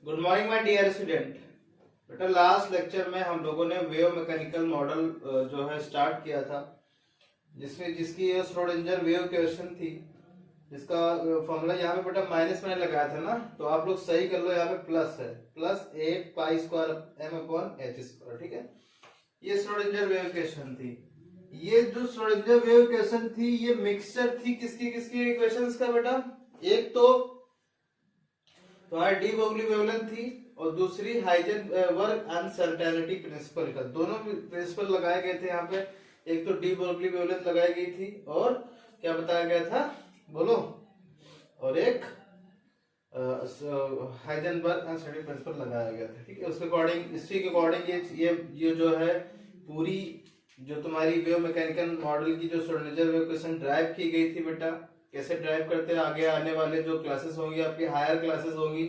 Good morning my dear student. बेटा last lecture में हम लोगों ने वेव मैकेनिकल मॉडल जो है स्टार्ट किया था, जिसमें जिसकी श्रोडिंगर वेव क्वेश्चन थी, जिसका फॉर्मूला यहाँ पे बेटा माइनस मैंने लगाया था ना, तो आप लोग सही कर लो। यहाँ पे प्लस है, plus 8 pi square M upon H square. ठीक है, ये श्रोडिंगर वेव क्वेश्चन थी। ये जो श्रोडिंगर वेव क्वेश्चन थी, ये मिक्सचर थी किसकी किसकी इक्वेशंस का बेटा। एक तो तुम्हारी डी ब्रोगली वेवलेंथ थी और दूसरी हाइजेनबर्ग अनसर्टेनिटी प्रिंसिपल का। दोनों प्रिंसिपल लगाए गए थे यहाँ पे। एक तो डी ब्रोगली वेवलेंथ लगाई गई थी और क्या बताया गया था बोलो, और एक हाइजेनबर्ग अनसर्टेनिटी प्रिंसिपल लगाया गया था। ठीक है, उसके अकॉर्डिंग, इसी के अकॉर्डिंग ये जो है पूरी जो तुम्हारी वेव मैकेनिकल मॉडल की जो श्रोडिंगर वेव क्वेश्चन ड्राइव की गई थी बेटा। कैसे ड्राइव करते हैं, आगे आने वाले जो क्लासेस होंगी, आपकी हायर क्लासेस होंगी,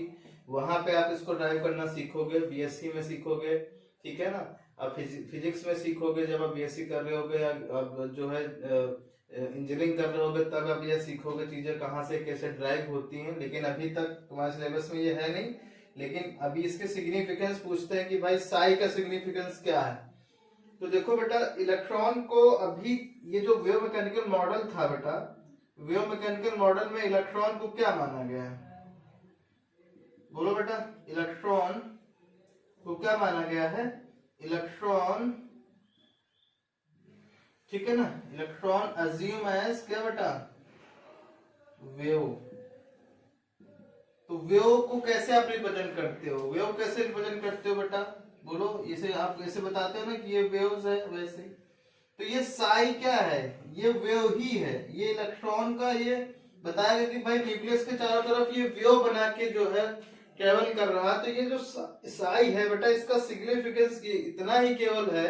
वहां पे आप इसको ड्राइव करना सीखोगे। बीएससी में सीखोगे, ठीक है ना। आप फिजिक्स में सीखोगे जब आप बीएससी कर रहे होगे, आप जो है इंजीनियरिंग कर रहे होगे, तब आप ये सीखोगे चीजें कहाँ से कैसे ड्राइव होती हैं। लेकिन अभी तक तुम्हारे सिलेबस में ये है नहीं। लेकिन अभी इसके सिग्निफिकेंस पूछते हैं कि भाई साई का सिग्निफिकेंस क्या है। तो देखो बेटा, इलेक्ट्रॉन को अभी ये जो वेव मैकेनिकल मॉडल था बेटा, वेव मैकेनिकल मॉडल में इलेक्ट्रॉन को क्या माना गया है बोलो बेटा। इलेक्ट्रॉन को क्या माना गया है, इलेक्ट्रॉन, ठीक है ना। इलेक्ट्रॉन अज्यूम एज क्या बेटा, वेव। तो वेव को कैसे आप रिप्रेजेंट करते हो, वेव कैसे रिप्रेजेंट करते हो बेटा बोलो। इसे आप कैसे बताते हो ना कि ये वेव्स है, वैसे तो ये साई क्या है, ये वेव ही है। ये इलेक्ट्रॉन का ये बताया गया कि भाई न्यूक्लियस के चारों तरफ ये वेव बना के जो है ट्रेवल कर रहा है। तो ये जो साई है बेटा, इसका सिग्निफिकेंस इतना ही केवल है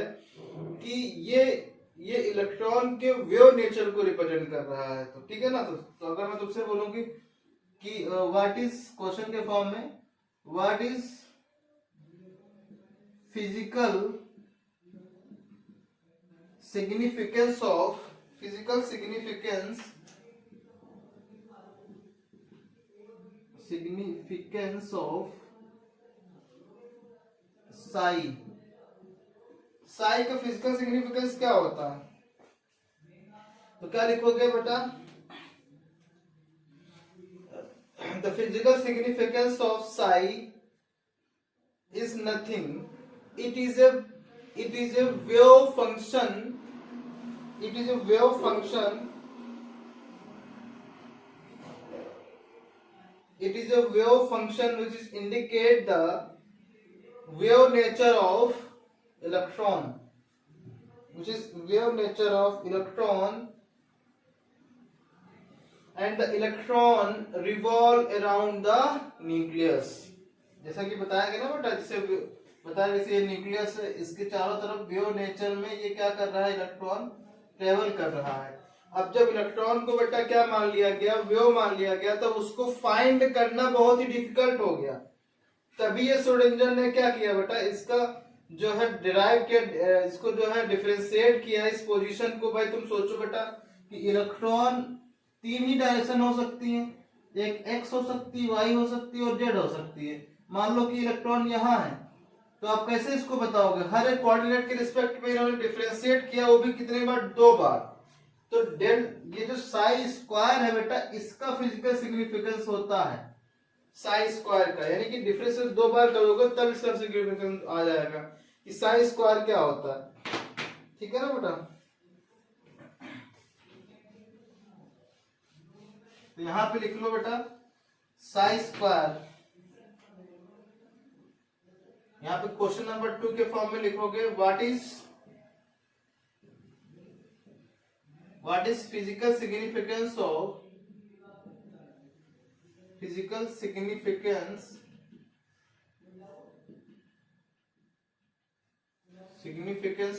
कि ये इलेक्ट्रॉन के वेव नेचर को रिप्रेजेंट कर रहा है। तो ठीक है ना। तो अगर मैं तुमसे बोलूंगी कि व्हाट इज, क्वेश्चन के फॉर्म में, what is physical significance of psi। Sai का फिजिकल सिग्निफिकेंस क्या होता है, तो क्या लिखोगे बेटा। The physical significance of Sai is nothing, it is a wave function, it is a wave function, it is a wave function which is indicate the wave nature of electron, which is wave nature of electron, and the electron revolve around the nucleus। जैसा कि बताया गया ना बेटा, जिसे बताया वैसे ये न्यूक्लियस है, इसके चारों तरफ वेव नेचर में ये क्या कर रहा है, इलेक्ट्रॉन ट्रेवल कर रहा है। अब जब इलेक्ट्रॉन को बेटा क्या मान लिया गया, वेव मान लिया गया, तब उसको फाइंड करना बहुत ही डिफिकल्ट हो गया। तभी ये श्रोडिंगर ने क्या किया बेटा, इसका जो है डिराइव किया, इसको जो है डिफरेंशिएट किया इस पोजीशन को। भाई तुम सोचो बेटा कि इलेक्ट्रॉन 3 ही डायरेक्शन हो सकती है, एक एक्स हो सकती है, वाई हो सकती है और जेड हो सकती है। मान लो कि इलेक्ट्रॉन यहाँ है, तो आप कैसे इसको बताओगे। हर एक कोऑर्डिनेट के रिस्पेक्ट में इन्होंने डिफरेंशिएट किया, वो भी कितने बार, 2 बार। तो डेल ये जो साई स्क्वायर है बेटा, इसका फिजिकल सिग्निफिकेंस होता है साई स्क्वायर का, यानी कि डिफरेंशिएट 2 बार करोगे तब इसका सिग्निफिकेंस आ जाएगा कि साई स्क्वायर क्या होता है। ठीक है ना बेटा। तो यहां पे लिख लो बेटा साई स्क्वायर। यहां पे क्वेश्चन नंबर 2 के फॉर्म में लिखोगे what is physical significance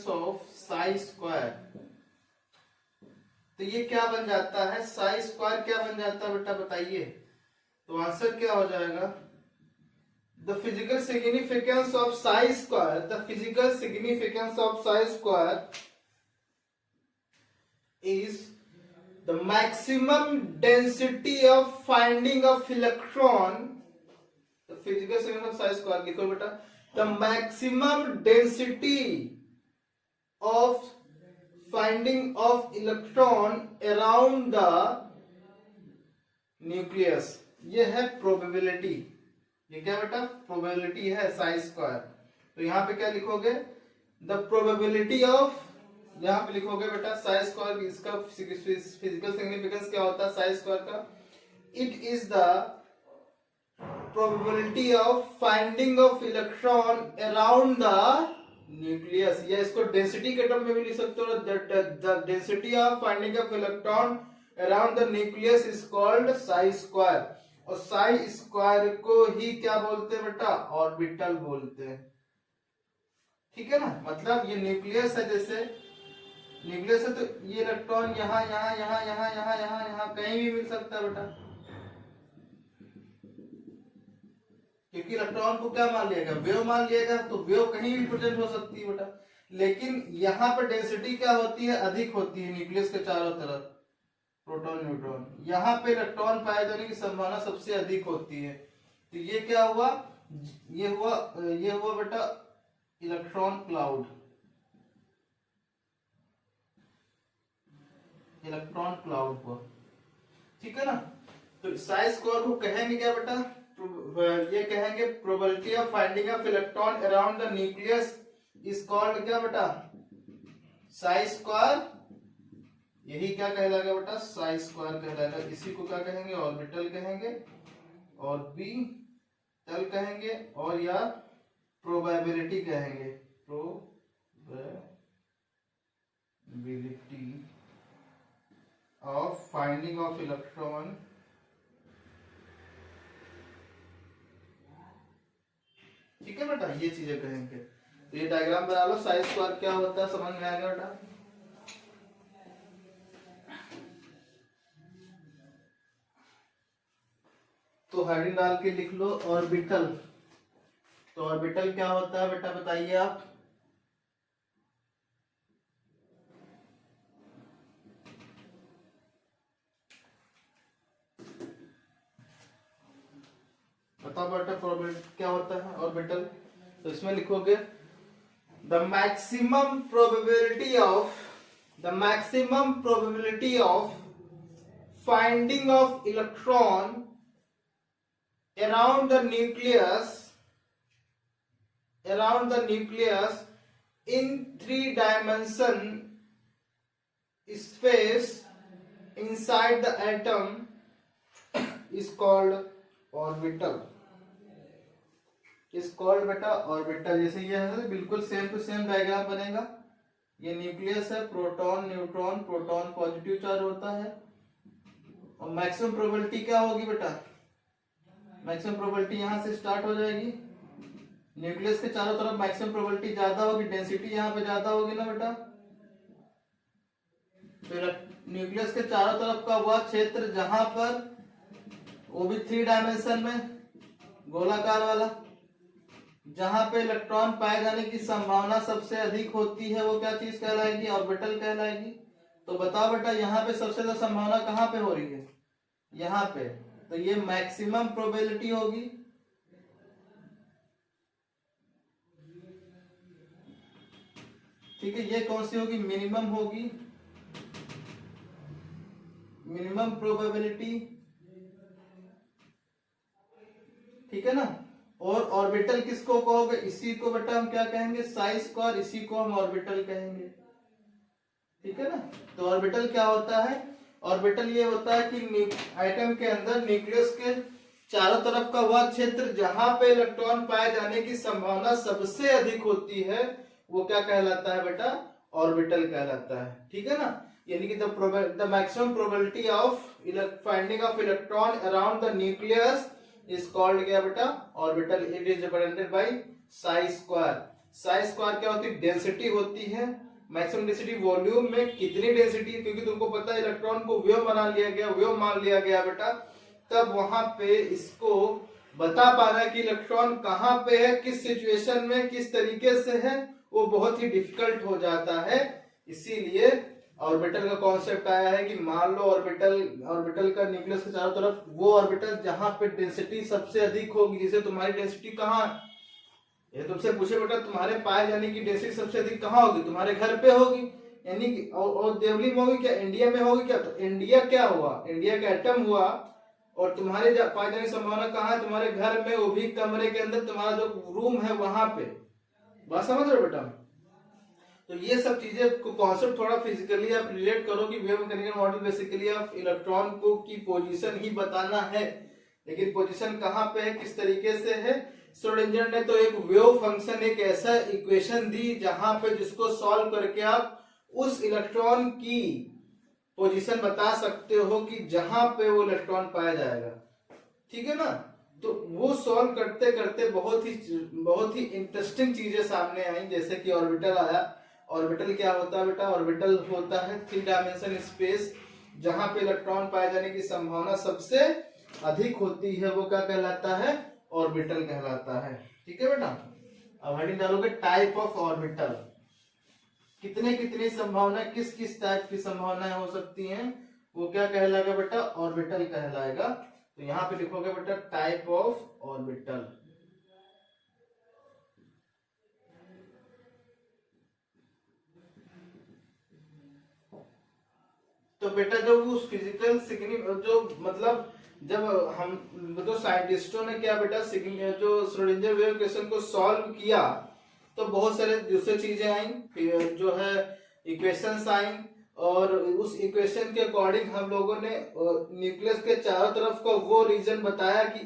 of Sai square. तो ये क्या बन जाता है, साई स्क्वायर क्या बन जाता है बेटा बताइए। तो आंसर क्या हो जाएगा, the physical significance of psi square, the physical significance of psi square is the maximum density of finding of electron, the physical significance of Sai square लिखो बेटा, the maximum density of finding of electron around the nucleus, ये है probability. ये क्या बेटा, probability है Sai square. तो यहाँ पे क्या लिखोगे, द प्रोबेबिलिटी ऑफ, यहाँ पे लिखोगे बेटा साई स्क्वायर, इसका फिजिकल सिग्निफिकेंस क्या होता है साई स्क्वायर का, it is the probability of finding of electron around the nucleus, या इसको डेंसिटी के टर्म में भी लिख सकते हो, the density of finding of electron around the nucleus is called Sai square. और साई स्क्वायर को ही क्या बोलते हैं बेटा, ऑर्बिटल बोलते हैं। ठीक है ना, मतलब ये न्यूक्लियस है, जैसे न्यूक्लियस है तो ये इलेक्ट्रॉन यहाँ यहाँ यहाँ यहाँ यहाँ यहाँ यहाँ कहीं भी मिल सकता है बेटा, क्योंकि इलेक्ट्रॉन को क्या मान लिया गया, वेव मान लिया गया, तो वेव कहीं भी प्रेजेंट हो सकती है बेटा। लेकिन यहाँ पर डेंसिटी क्या होती है, अधिक होती है न्यूक्लियस के चारों तरफ, प्रोटॉन न्यूट्रॉन, यहाँ पे इलेक्ट्रॉन पाए जाने की संभावना सबसे अधिक होती है। तो ये क्या हुआ, ये हुआ बेटा इलेक्ट्रॉन क्लाउड, इलेक्ट्रॉन क्लाउड को। ठीक है ना, तो साई स्क्वायर को कहेंगे क्या बेटा, ये कहेंगे probability of finding of electron around the nucleus is called क्या बेटा, साई स्क्वायर। यही क्या कहलाएगा बेटा, साई स्क्वायर कहलाएगा। इसी को क्या कहेंगे, ऑर्बिटल कहेंगे, ऑर्बिटल कहेंगे, और या प्रोबेबिलिटी कहेंगे, probability of finding of electron ठीक है बेटा, ये चीजें कहेंगे। तो ये डायग्राम बना लो, साई स्क्वायर क्या होता है समझ में आएगा बेटा। तो हेडिंग डाल के लिख लो ऑर्बिटल। तो ऑर्बिटल क्या होता है बेटा, बताइए आप। बताओ बेटा क्या होता है ऑर्बिटल। तो इसमें लिखोगे the maximum probability of finding of electron around the nucleus in 3-dimension space inside the atom is called orbital, बेटा ऑर्बिटल। जैसे ये है बिल्कुल सेम टू सेम डायग्राम बनेगा। ये न्यूक्लियस है, proton neutron, proton positive charge होता है। और मैक्सिमम प्रोबेबिलिटी क्या होगी बेटा, मैक्सिमम प्रोबेबिलिटी यहां से स्टार्ट हो जाएगी। न्यूक्लियस के चारों तरफ मैक्सिमम प्रोबेबिलिटी ज्यादा होगी, डेंसिटी यहां पे ज्यादा होगी ना बेटा। तो न्यूक्लियस के चारों तरफ का वह क्षेत्र जहां पर, वो भी 3 डायमेंशन में गोलाकार वाला, जहां पे इलेक्ट्रॉन पाए जाने की संभावना सबसे अधिक होती है, वो क्या चीज कहलाएगी, ऑर्बिटल कहलाएगी। तो बताओ बेटा यहाँ पे सबसे ज्यादा संभावना कहां पे हो रही है, यहाँ पे। तो ये मैक्सिमम प्रोबेबिलिटी होगी। ठीक है, ये कौन सी होगी, मिनिमम होगी, मिनिमम प्रोबेबिलिटी। ठीक है ना। और ऑर्बिटल किसको कहोगे, इसी को बेटा हम क्या कहेंगे, साई स्क्वायर, इसी को हम ऑर्बिटल कहेंगे। ठीक है ना। तो ऑर्बिटल क्या होता है, ऑर्बिटल ये होता है कि एटम के अंदर न्यूक्लियस के चारों तरफ का वह क्षेत्र जहां पे इलेक्ट्रॉन पाए जाने की संभावना सबसे अधिक होती है, वो क्या कहलाता है बेटा, ऑर्बिटल कहलाता है। ठीक है ना। यानी कि the maximum probability of finding of electron around the nucleus is called क्या बेटा, orbital. It is represented by Sai square. Sai square क्या होती है, डेंसिटी होती है। मैक्सिमम डेंसिटी वॉल्यूम में कितनी डेंसिटी, क्योंकि तुमको पता है इलेक्ट्रॉन को वेव मान लिया गया बेटा, तब वहां पे इसको बता पाना कि इलेक्ट्रॉन कहां पे है, किस सिचुएशन में, किस तरीके से है, वो बहुत ही डिफिकल्ट हो जाता है। इसीलिए ऑर्बिटल का कॉन्सेप्ट आया है कि मान लो ऑर्बिटल का न्यूक्लियस के चारों तरफ वो ऑर्बिटल जहां पे डेंसिटी सबसे अधिक होगी, जैसे तुम्हारी डेंसिटी कहाँ, ये तुमसे पूछे बेटा तुम्हारे पाए जाने की डेंसिटी सबसे अधिक कहाँ होगी, तुम्हारे घर पे होगी, यानी कि और दिल्ली में होगी क्या, इंडिया में होगी क्या, तो इंडिया क्या हुआ, इंडिया का एटम हुआ, और तुम्हारे पाए जाने की संभावना कहाँ है, तुम्हारे घर में, वो भी कमरे के अंदर, तुम्हारा जो रूम है वहां पे। बात समझ रहे हो बेटा। तो ये सब चीजें को कॉन्सेप्ट थोड़ा फिजिकली आप रिलेट करो कि वेव मैकेनिकल मॉडल बेसिकली आप इलेक्ट्रॉन को की पोजीशन ही बताना है, लेकिन पोजीशन कहाँ पे है, किस तरीके से है। श्रोडिंगर ने तो एक वेव फंक्शन, एक ऐसा इक्वेशन दी जहां पे जिसको सॉल्व करके आप उस इलेक्ट्रॉन की पोजीशन बता सकते हो कि जहां पे वो इलेक्ट्रॉन पाया जाएगा, ठीक है ना। तो वो सॉल्व करते करते बहुत ही इंटरेस्टिंग चीजें सामने आई, जैसे कि ऑर्बिटल आया। ऑर्बिटल क्या होता है बेटा, ऑर्बिटल होता है 3 डायमेंशन स्पेस जहां पे इलेक्ट्रॉन पाए जाने की संभावना सबसे अधिक होती है, वो क्या कहलाता है, ऑर्बिटल कहलाता है, ठीक है बेटा। अब हेडिंग डालोगे टाइप ऑफ ऑर्बिटल, कितने कितनी संभावना, किस किस टाइप की संभावनाएं हो सकती हैं, वो क्या कहलाएगा बेटा, ऑर्बिटल कहलाएगा। तो यहां पे लिखोगे बेटा टाइप ऑफ ऑर्बिटल। तो बेटा जब उस फिजिकल जो मतलब जब हम तो साइंटिस्टों ने क्या बेटा जो श्रोडिंगर वेव इक्वेशन को सॉल्व किया, तो बहुत सारे दूसरी चीजें आई, जो है इक्वेशंस आई, और उस इक्वेशन के अकॉर्डिंग हम लोगों ने न्यूक्लियस के चारों तरफ का वो रीजन बताया कि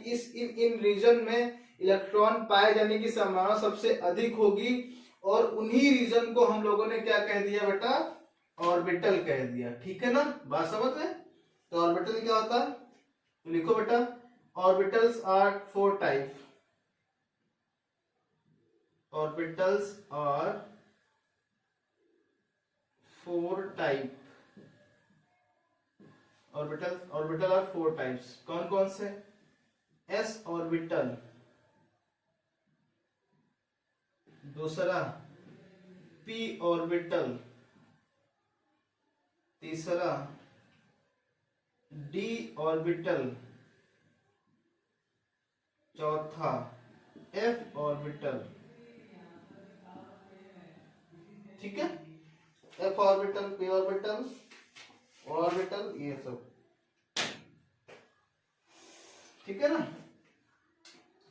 इन रीजन में इलेक्ट्रॉन पाए जाने की संभावना सबसे अधिक होगी, और उन्हीं रीजन को हम लोगों ने क्या कह दिया बेटा, ऑर्बिटल कह दिया, ठीक है ना। बात समझ में। तो ऑर्बिटल क्या होता है, तो लिखो बेटा orbitals are 4 type, orbitals are 4 type, orbital are 4 types, कौन कौन से, एस ऑर्बिटल, दूसरा पी ऑर्बिटल, तीसरा डी ऑर्बिटल, चौथा एफ ऑर्बिटल, ठीक है। F orbital, P orbital, orbital, ये सब, ठीक है ना।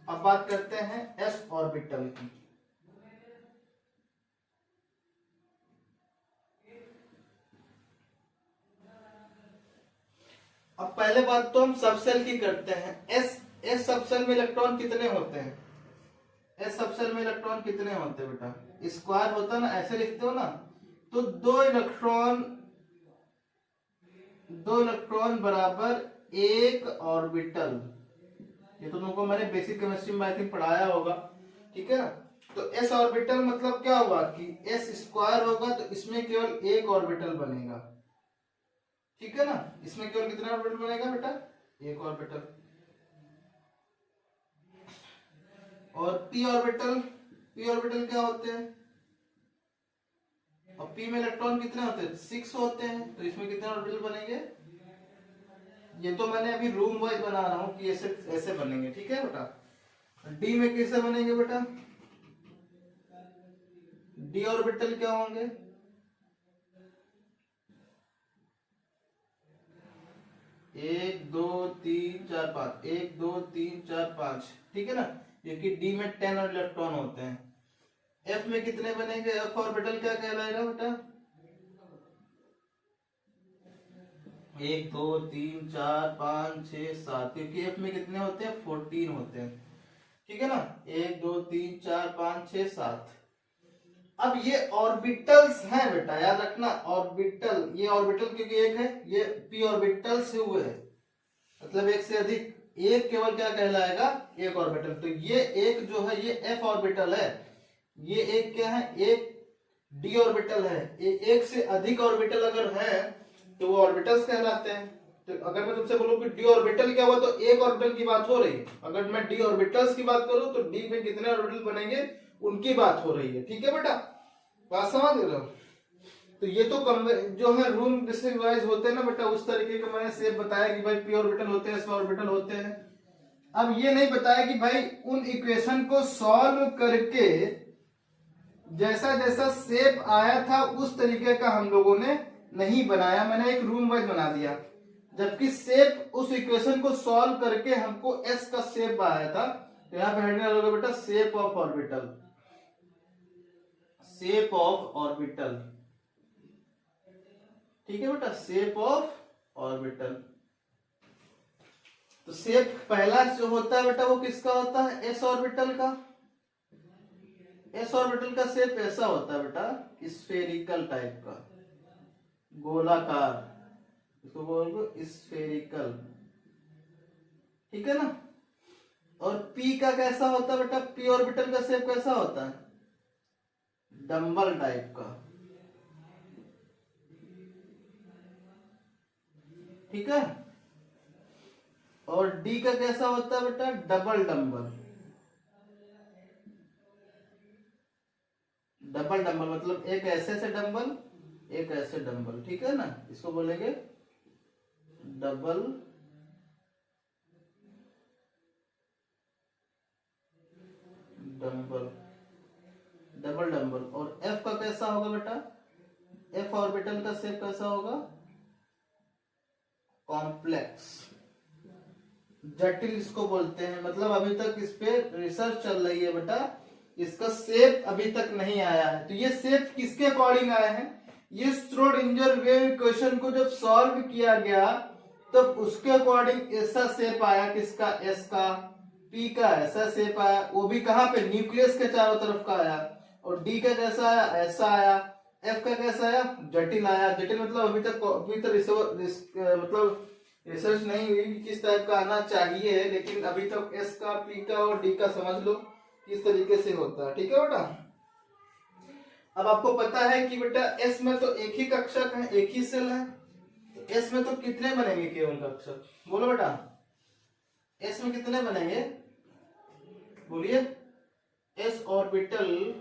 अब बात करते हैं एस ऑर्बिटल की। अब पहले बात तो हम सबसेल की करते हैं। एस सबसेल में इलेक्ट्रॉन कितने होते हैं, एस सबसेल में इलेक्ट्रॉन कितने होते हैं बेटा, स्क्वायर होता है ना, ऐसे लिखते हो ना, तो दो इलेक्ट्रॉन बराबर एक ऑर्बिटल, ये तो तुमको मैंने बेसिक केमिस्ट्री में आई थिंक पढ़ाया होगा, ठीक है ना। तो एस ऑर्बिटल मतलब क्या हुआ कि एस स्क्वायर होगा तो इसमें केवल एक ऑर्बिटल बनेगा, ठीक है ना। इसमें केवल कितना ऑर्बिटल बनेगा बेटा, एक ऑर्बिटल। और पी ऑर्बिटल क्या होते हैं, और पी में इलेक्ट्रॉन कितने होते हैं, 6 होते हैं, तो इसमें कितने ऑर्बिटल बनेंगे, ये तो मैंने अभी रूम वाइज बना रहा हूं कि ऐसे ऐसे बनेंगे, ठीक है बेटा। डी में कैसे बनेंगे बेटा, डी ऑर्बिटल क्या होंगे, 1 2 3 4 5, 1 2 3 4 5, ठीक है ना, क्योंकि डी में 10 इलेक्ट्रॉन होते हैं। एफ में कितने बनेंगे, एफ ऑर्बिटल क्या कहलाएगा बेटा, 1 2 3 4 5 6 7, क्योंकि एफ में कितने होते हैं, 14 होते हैं, ठीक है ना। 1 2 3 4 5 6 7। अब ये ऑर्बिटल्स हैं बेटा, याद रखना ऑर्बिटल, ये ऑर्बिटल क्योंकि एक है, ये पी ऑर्बिटल से हुए है, मतलब एक से अधिक, एक केवल क्या कहलाएगा, एक ऑर्बिटल। तो ये एक जो है ये एफ ऑर्बिटल है, ये एक क्या है, एक डी ऑर्बिटल है। एक से अधिक ऑर्बिटल अगर है तो वो ऑर्बिटल्स कहलाते हैं। तो अगर मैं तुमसे बोलूं कि डी ऑर्बिटल क्या हुआ, तो एक ऑर्बिटल की बात हो रही है। अगर मैं डी ऑर्बिटल्स की बात करूं तो डी में कितने ऑर्बिटल बनेंगे उनकी बात हो रही है, ठीक है बेटा, बात समझ रहे हो। तो ये तो जो है रूम डिस्ट्रिक्ट वाइज होते हैं ना बेटा, उस तरीके का मैंने शेप बताया कि भाई पी ऑर्बिटल होते हैं, एस ऑर्बिटल होते हैं। अब ये नहीं बताया कि भाई उन इक्वेशन को सॉल्व करके जैसा जैसा शेप आया था उस तरीके का हम लोगों ने नहीं बनाया, मैंने एक रूम वाइज बना दिया, जबकि शेप उस इक्वेशन को सॉल्व करके हमको एस का शेप आया था। तो यहाँ पे हेडिंग होगा बेटा shape of orbital, shape of orbital, ठीक है बेटा, शेप ऑफ ऑर्बिटल। तो शेप पहला जो होता है बेटा वो किसका होता है, एस ऑर्बिटल का। एस ऑर्बिटल का शेप ऐसा होता है बेटा, स्फेरिकल टाइप का, गोलाकार, इसको बोलोगे स्फेरिकल, ठीक है ना। और पी का कैसा होता है बेटा, पी ऑर्बिटल का शेप कैसा होता है, डंबल टाइप का, ठीक है। और डी का कैसा होता है बेटा, डबल डंबल, डबल डंबल मतलब एक ऐसे से डंबल, एक ऐसे डंबल, ठीक है ना, इसको बोलेंगे डबल डंबल, डबल डंबल। और एफ का कैसा होगा बेटा, एफ ऑर्बिटल का शेप कैसा होगा, कॉम्प्लेक्स, जटिल इसको बोलते हैं। मतलब अभी तक इस पे रिसर्च चल रही है बेटा, इसका शेप अभी तक नहीं आया है। तो ये शेप किसके अकॉर्डिंग आया है, ये श्रोडिंगर वेव इक्वेशन को जब सॉल्व किया गया तब उसके अकॉर्डिंग ऐसा शेप आया, किसका, एस का। पी का ऐसा शेप आया, वो भी कहां पे, न्यूक्लियस के चारों तरफ का आया। और डी का कैसा आया, ऐसा आया। एफ का कैसा आया, जटिल आया। जटिल मतलब अभी तक मतलब रिसर्च नहीं हुई कि किस टाइप का आना चाहिए, लेकिन अभी तक एस का, पी का और डी का समझ लो किस तरीके से होता है, ठीक है बेटा। अब आपको पता है कि बेटा एस में तो एक ही कक्षक है, एक ही सेल है, तो एस में तो कितने बनेंगे केवल कक्षक, बोलो बेटा, एस में कितने बनेंगे, बोलिए। एस ऑर्बिटल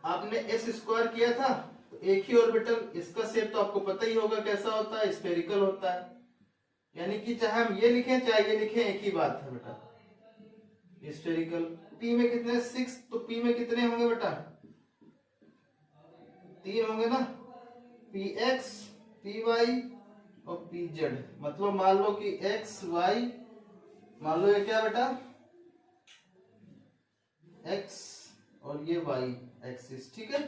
आपने एस स्क्वायर किया था, तो एक ही ऑर्बिटल, इसका शेप तो आपको पता ही होगा कैसा होता है, स्फेरिकल होता है। यानी कि चाहे हम ये लिखें चाहे ये लिखें एक ही बात है बेटा, स्फेरिकल। पी में कितने, 6, तो पी में कितने होंगे बेटा, 3 होंगे ना, पी एक्स, पी वाई और पी जेड। मतलब मान लो कि एक्स वाई, मान लो ये क्या बेटा, एक्स और ये वाई एक्सिस, ठीक है।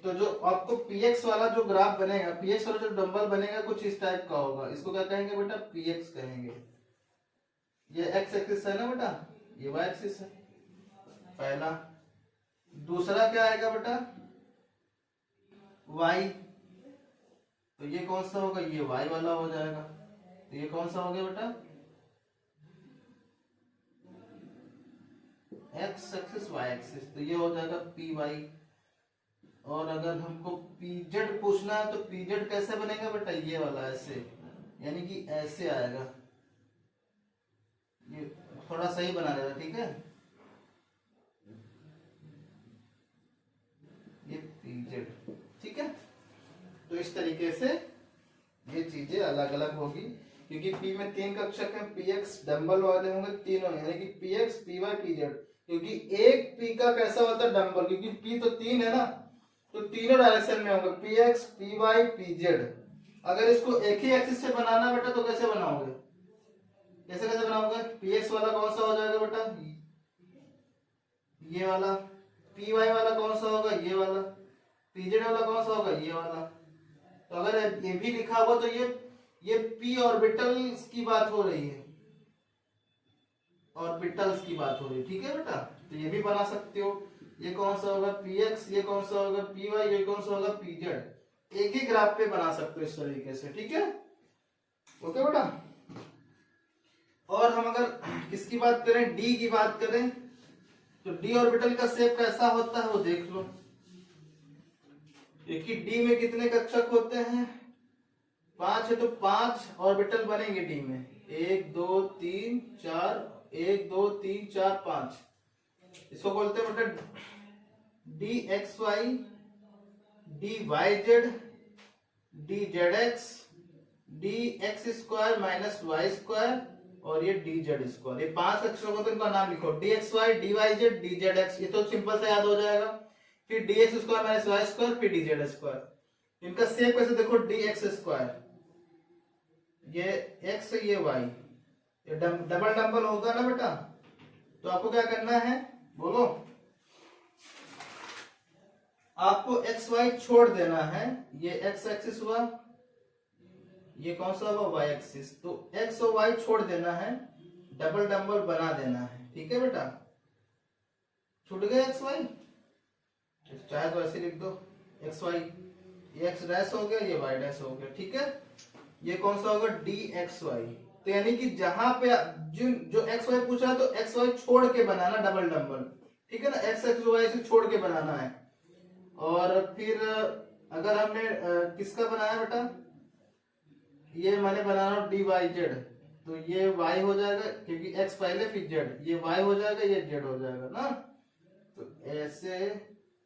तो जो आपको px वाला जो ग्राफ बनेगा, px वाला जो डंबल बनेगा कुछ इस टाइप का होगा, इसको क्या कहेंगे बेटा, px कहेंगे। ये x एक्सिस है ना बेटा, ये y एक्सिस है पहला। दूसरा क्या आएगा बेटा, y, तो ये कौन सा होगा, ये y वाला हो जाएगा। तो ये कौन सा हो गया बेटा, x एक्सिस y एक्सिस, तो ये हो जाएगा py। और अगर हमको pz पूछना है तो pz कैसे बनेगा बेटा, ये वाला ऐसे, यानी कि ऐसे आएगा। ये थोड़ा सही बना देगा, ठीक है, ये pz, ठीक है। तो इस तरीके से ये चीजें अलग अलग होगी, क्योंकि p में 3 कक्षक हैं, px डंबल वाले होंगे तीनों, यानी कि px, py, pz। क्योंकि एक p का कैसा होता है, डंबल, क्योंकि p तो 3 है ना, तो तीनों डायरेक्शन में होगा, px, py, pz। अगर इसको एक ही एक्सिस से बनाना बेटा तो कैसे बनाओगे, कैसे कैसे बनाओगे, px वाला कौन सा हो जाएगा बेटा, ये वाला। py वाला कौन सा होगा, ये वाला। pz वाला कौन सा होगा, ये वाला। तो अगर ये भी लिखा होगा तो ये p ऑर्बिटल्स की बात हो रही है, ऑर्बिटल्स की बात हो रही है, ठीक है बेटा। तो ये भी बना सकते हो, ये कौन सा होगा px, ये कौन सा होगा py, ये कौन सा होगा pz। एक ही ग्राफ पे बना सकते हो इस तरीके से, ठीक है, ओके बेटा। और हम अगर किसकी बात करें, डी की बात करें, तो डी ऑर्बिटल का शेप कैसा होता है वो देख लो। क्योंकि डी में कितने कक्षक होते हैं, 5 है, तो 5 ऑर्बिटल बनेंगे डी में, 1 2 3 4, 1 2 3 4 5। इसको बोलते हैं बेटा D X Y D Y Z D Z X D X square minus Y square और ये डी जेड स्क्वायर। ये 5 अक्षरों का तो इनका नाम लिखो, D X Y D Y Z D Z X. ये तो सिंपल से याद हो जाएगा। फिर D X square minus Y square फिर डी जेड स्क्वायर। इनका सेप कैसे देखो, डी एक्स स्क्वायर ये एक्स ये वाई, ये डबल डबल होगा ना बेटा। तो आपको क्या करना है बोलो, आपको एक्स वाई छोड़ देना है। ये एक्स एक्सिस हुआ, ये कौन सा हुआ वाई एक्सिस। तो एक्स और वाई छोड़ देना है, डबल डबल बना देना है। ठीक है बेटा, छूट गए एक्स वाई, चाहे तो ऐसे लिख दो एक्स वाई, ये एक्स डैश हो गया ये वाई डैश हो गया। ठीक है, ये कौन सा होगा डी एक्स वाई। तो यानी कि जहां पे जो एक्स वाई पूछा है तो एक्स वाई छोड़ के बनाना डबल डबल। ठीक है ना, एक्स एक्स वाई से छोड़ के बनाना है। और फिर अगर हमने किसका बनाया बेटा, ये मैंने बनाना डी वाई जेड, तो ये वाई हो जाएगा क्योंकि एक्स पहले फिर जेड, ये वाई हो जाएगा ये जेड हो जाएगा ना। तो ऐसे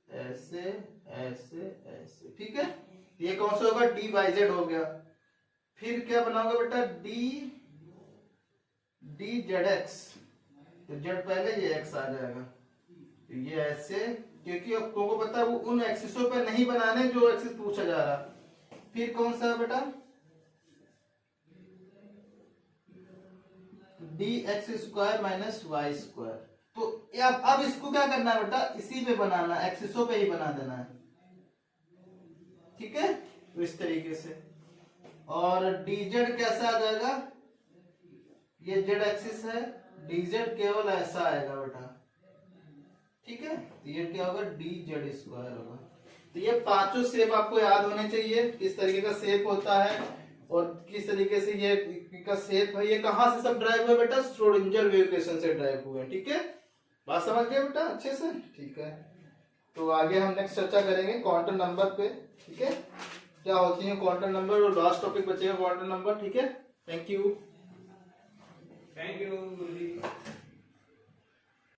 ऐसे ऐसे ऐसे। ठीक है, ये कौन सा होगा डी वाई जेड हो गया। फिर क्या बनाओगे बेटा, डी डी जेड एक्स, तो जेड पहले ये एक्स आ जाएगा। तो ये ऐसे, क्योंकि आपको पता है वो उन एक्सिसों पे नहीं बनाने जो एक्सिस पूछा जा रहा। फिर कौन सा बेटा, D X square minus Y square. तो अब इसको क्या करना है बेटा, इसी पे बनाना, एक्सिसों पे ही बना देना है। ठीक है, तो इस तरीके से। और डीजेड कैसा आ जाएगा, ये जेड एक्सिस है, डीजेड केवल ऐसा आएगा बेटा। ठीक है, तो ये क्या होगा डी जेड स्क्वायर होगा। तो ये पांचों शेप आपको याद होने चाहिए, किस तरीके का शेप होता है और किस तरीके से ये का शेप है। ये कहां से सब ड्राइव हुआ बेटा, श्रोडिंगर वेव इक्वेशन से ड्राइव हुए। ठीक है, बात समझ गए बेटा अच्छे से। ठीक है, तो आगे हम नेक्स्ट चर्चा करेंगे क्वांटम नंबर पे। ठीक है, क्या होती है क्वांटम नंबर, और लास्ट टॉपिक बचेगा क्वांटम नंबर। ठीक है, थैंक यू। Thank you.